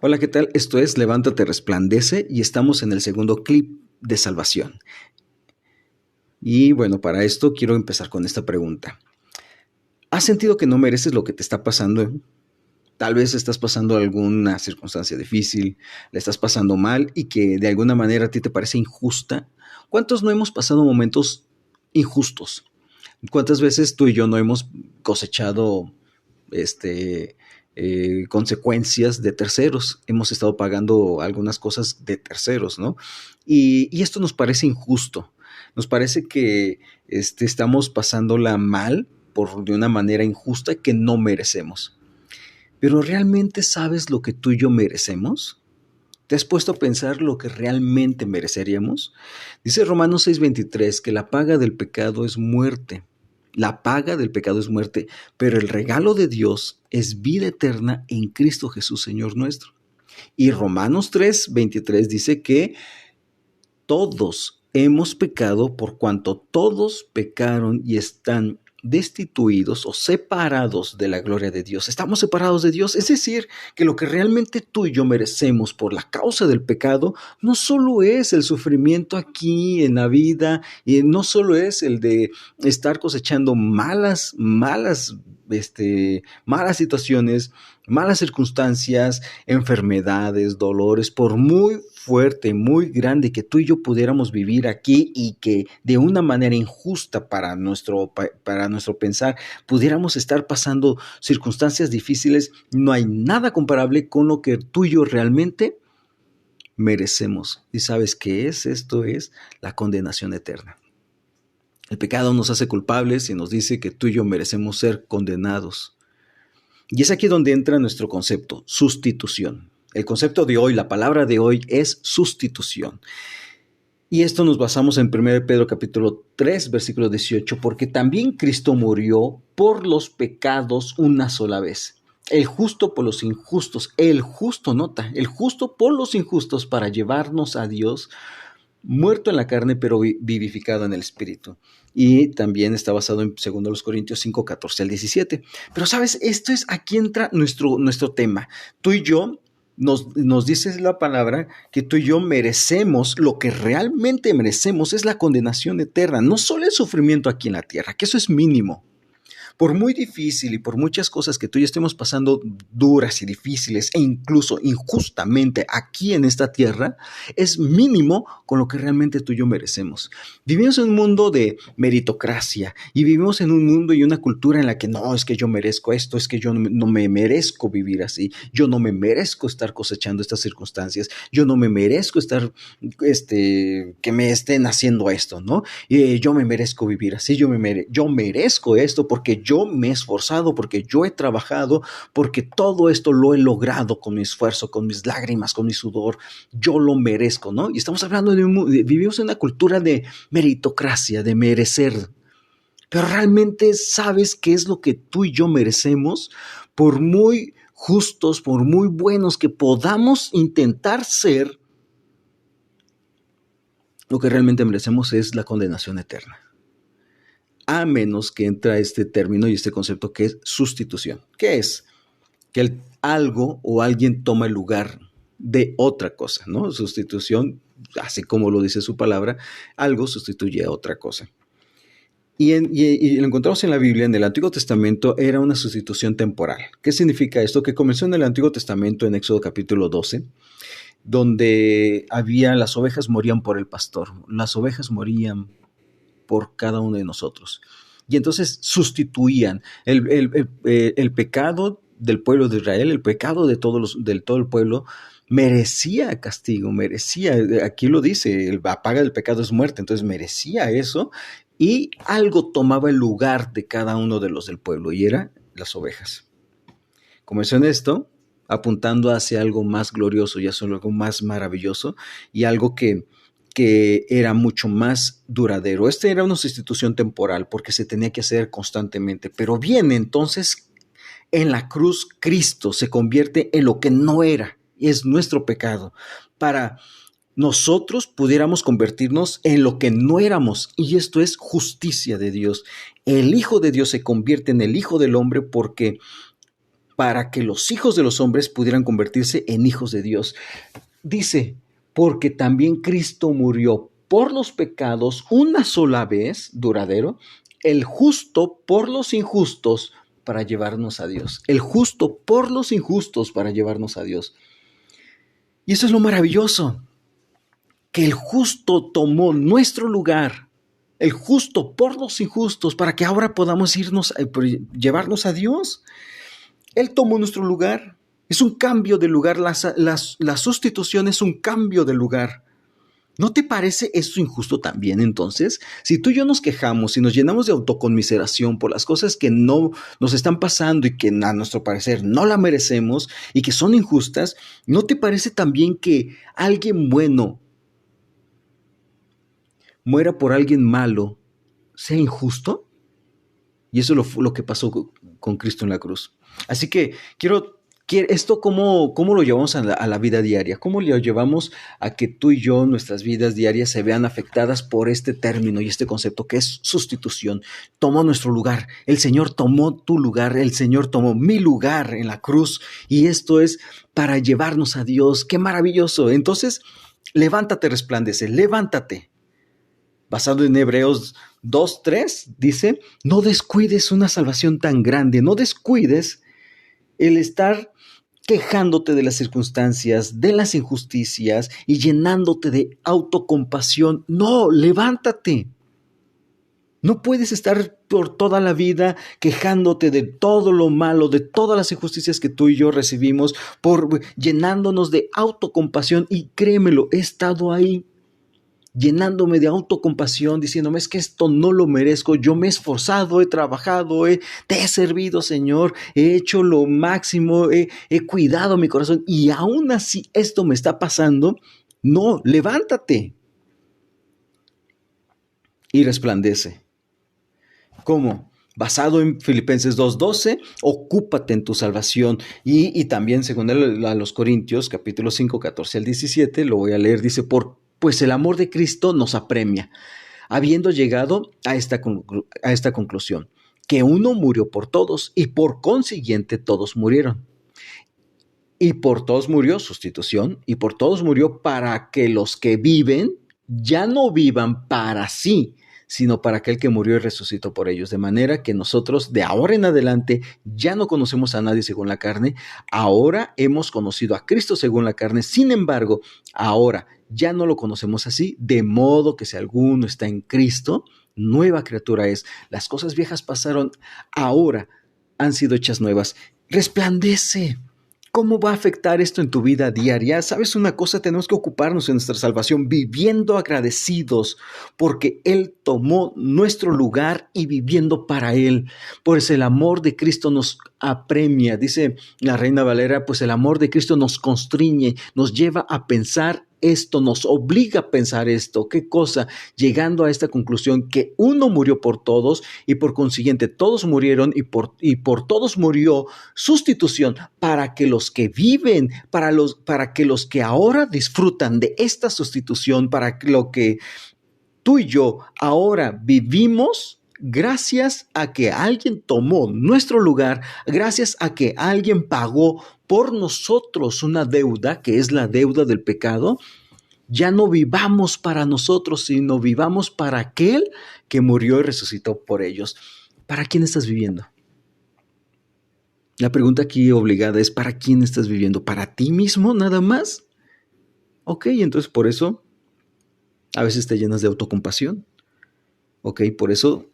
Hola, ¿qué tal? Esto es Levántate, Resplandece y estamos en el segundo clip de salvación. Y bueno, para esto quiero empezar con esta pregunta. ¿Has sentido que no mereces lo que te está pasando? Tal vez estás pasando alguna circunstancia difícil, le estás pasando mal y que de alguna manera a ti te parece injusta. ¿Cuántos no hemos pasado momentos injustos? ¿Cuántas veces tú y yo no hemos cosechado este, consecuencias de terceros? Hemos estado pagando algunas cosas de terceros, ¿no? Y esto nos parece injusto. Nos parece que estamos pasándola mal de una manera injusta que no merecemos. Pero ¿realmente sabes lo que tú y yo merecemos? ¿Te has puesto a pensar lo que realmente mereceríamos? Dice Romanos 6:23 que la paga del pecado es muerte. La paga del pecado es muerte, pero el regalo de Dios es vida eterna en Cristo Jesús, Señor nuestro. Y Romanos 3:23 dice que todos hemos pecado por cuanto todos pecaron y están destituidos o separados de la gloria de Dios. Estamos separados de Dios, es decir, que lo que realmente tú y yo merecemos por la causa del pecado no solo es el sufrimiento aquí en la vida y no solo es el de estar cosechando malas situaciones, malas circunstancias, enfermedades, dolores, por muy fuerte, muy grande que tú y yo pudiéramos vivir aquí y que de una manera injusta para nuestro pensar pudiéramos estar pasando circunstancias difíciles, no hay nada comparable con lo que tú y yo realmente merecemos. ¿Y sabes qué es? Esto es la condenación eterna. El pecado nos hace culpables y nos dice que tú y yo merecemos ser condenados. Y es aquí donde entra nuestro concepto, sustitución. El concepto de hoy, la palabra de hoy es sustitución. Y esto nos basamos en 1 Pedro capítulo 3, versículo 18, porque también Cristo murió por los pecados una sola vez. El justo por los injustos, el justo por los injustos para llevarnos a Dios, muerto en la carne, pero vivificado en el espíritu. Y también está basado en 2 Corintios 5, 14 al 17. Pero sabes, aquí entra nuestro tema. Tú y yo, nos dice la palabra que tú y yo merecemos, lo que realmente merecemos es la condenación eterna, no solo el sufrimiento aquí en la tierra, que eso es mínimo. Por muy difícil y por muchas cosas que tú y yo estemos pasando duras y difíciles e incluso injustamente aquí en esta tierra, es mínimo con lo que realmente tú y yo merecemos. Vivimos en un mundo de meritocracia y vivimos en un mundo y una cultura en la que no, es que yo merezco esto, es que yo no me merezco vivir así, yo no me merezco estar cosechando estas circunstancias, yo no me merezco estar, que me estén haciendo esto, ¿no? Yo me merezco vivir así, yo merezco esto porque yo me he esforzado, porque yo he trabajado, porque todo esto lo he logrado con mi esfuerzo, con mis lágrimas, con mi sudor, yo lo merezco, ¿no? Y estamos hablando vivimos en una cultura de meritocracia, de merecer. Pero realmente sabes qué es lo que tú y yo merecemos, por muy justos, por muy buenos que podamos intentar ser, lo que realmente merecemos es la condenación eterna. A menos que entra este término y este concepto que es sustitución. ¿Qué es? Que algo o alguien toma el lugar de otra cosa, ¿no? Sustitución, así como lo dice su palabra, algo sustituye a otra cosa. Y lo encontramos en la Biblia, en el Antiguo Testamento, era una sustitución temporal. ¿Qué significa esto? Que comenzó en el Antiguo Testamento, en Éxodo capítulo 12, donde las ovejas morían por el pastor, las ovejas morían por cada uno de nosotros. Y entonces sustituían el pecado del pueblo de Israel, el pecado de todo el pueblo, merecía castigo, aquí lo dice, la paga del pecado es muerte, entonces merecía eso, y algo tomaba el lugar de cada uno de los del pueblo, y eran las ovejas. Comenzó en esto, apuntando hacia algo más glorioso y hacia algo más maravilloso, y algo que era mucho más duradero. Era una sustitución temporal porque se tenía que hacer constantemente. Pero bien, entonces en la cruz Cristo se convierte en lo que no era, es nuestro pecado, para nosotros pudiéramos convertirnos en lo que no éramos, y esto es justicia de Dios. El Hijo de Dios se convierte en el Hijo del Hombre porque para que los hijos de los hombres pudieran convertirse en hijos de Dios. Dice, porque también Cristo murió por los pecados una sola vez, duradero, el justo por los injustos para llevarnos a Dios. El justo por los injustos para llevarnos a Dios. Y eso es lo maravilloso, que el justo tomó nuestro lugar, el justo por los injustos, para que ahora podamos llevarnos a Dios. Él tomó nuestro lugar. Es un cambio de lugar. La sustitución es un cambio de lugar. ¿No te parece eso injusto también entonces? Si tú y yo nos quejamos y nos llenamos de autoconmiseración por las cosas que no nos están pasando y que a nuestro parecer no la merecemos y que son injustas, ¿no te parece también que alguien bueno muera por alguien malo sea injusto? Y eso es lo que pasó con Cristo en la cruz. Así que esto cómo lo llevamos a la vida diaria, cómo lo llevamos a que tú y yo, nuestras vidas diarias se vean afectadas por este término y este concepto que es sustitución. Tomó nuestro lugar, el Señor tomó tu lugar, el Señor tomó mi lugar en la cruz y esto es para llevarnos a Dios. ¡Qué maravilloso! Entonces, levántate, resplandece, levántate. Basado en Hebreos 2:3, dice, no descuides una salvación tan grande, no descuides el estar quejándote de las circunstancias, de las injusticias y llenándote de autocompasión. No, levántate. No puedes estar por toda la vida quejándote de todo lo malo, de todas las injusticias que tú y yo recibimos, llenándonos de autocompasión. Y créemelo, he estado ahí, llenándome de autocompasión, diciéndome, es que esto no lo merezco, yo me he esforzado, he trabajado, te he servido, Señor, he hecho lo máximo, he cuidado mi corazón y aún así esto me está pasando. No, levántate y resplandece. ¿Cómo? Basado en Filipenses 2:12, ocúpate en tu salvación. Y también, según a los Corintios, capítulo 5, 14 al 17, lo voy a leer, dice, pues el amor de Cristo nos apremia, habiendo llegado a esta conclusión, que uno murió por todos y por consiguiente todos murieron. Y por todos murió, sustitución, y por todos murió para que los que viven ya no vivan para sí, sino para aquel que murió y resucitó por ellos. De manera que nosotros de ahora en adelante ya no conocemos a nadie según la carne, ahora hemos conocido a Cristo según la carne, sin embargo, ahora ya no lo conocemos así, de modo que si alguno está en Cristo, nueva criatura es. Las cosas viejas pasaron, ahora han sido hechas nuevas. Resplandece. ¿Cómo va a afectar esto en tu vida diaria? ¿Sabes una cosa? Tenemos que ocuparnos de nuestra salvación viviendo agradecidos porque Él tomó nuestro lugar y viviendo para Él. Pues el amor de Cristo nos apremia, dice la Reina Valera, pues el amor de Cristo nos constriñe, nos lleva a pensar esto, nos obliga a pensar esto. ¿Qué cosa? Llegando a esta conclusión que uno murió por todos y por consiguiente todos murieron y por todos murió sustitución para que los que viven, para que los que ahora disfrutan de esta sustitución, para lo que tú y yo ahora vivimos, gracias a que alguien tomó nuestro lugar, gracias a que alguien pagó por nosotros una deuda, que es la deuda del pecado, ya no vivamos para nosotros, sino vivamos para aquel que murió y resucitó por ellos. ¿Para quién estás viviendo? La pregunta aquí obligada es, ¿para quién estás viviendo? ¿Para ti mismo nada más? Ok, entonces por eso a veces te llenas de autocompasión. Ok, por eso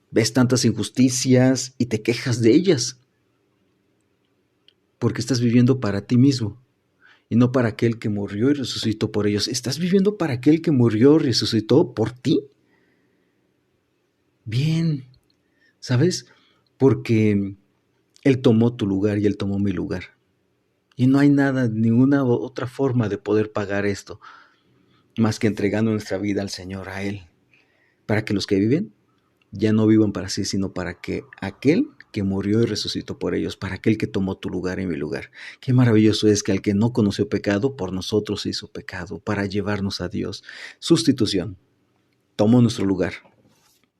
ves tantas injusticias y te quejas de ellas. Porque estás viviendo para ti mismo y no para aquel que murió y resucitó por ellos. ¿Estás viviendo para aquel que murió y resucitó por ti? Bien, ¿sabes? Porque Él tomó tu lugar y Él tomó mi lugar. Y no hay nada, ninguna otra forma de poder pagar esto, más que entregando nuestra vida al Señor, a Él, para que los que viven ya no vivan para sí, sino para que aquel que murió y resucitó por ellos, para aquel que tomó tu lugar y mi lugar. Qué maravilloso es que al que no conoció pecado, por nosotros hizo pecado, para llevarnos a Dios. Sustitución. Tomó nuestro lugar.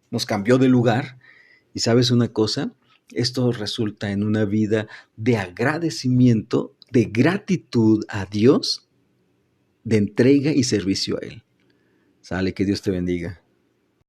Nos cambió de lugar. Y ¿sabes una cosa? Esto resulta en una vida de agradecimiento, de gratitud a Dios, de entrega y servicio a Él. Sale, que Dios te bendiga.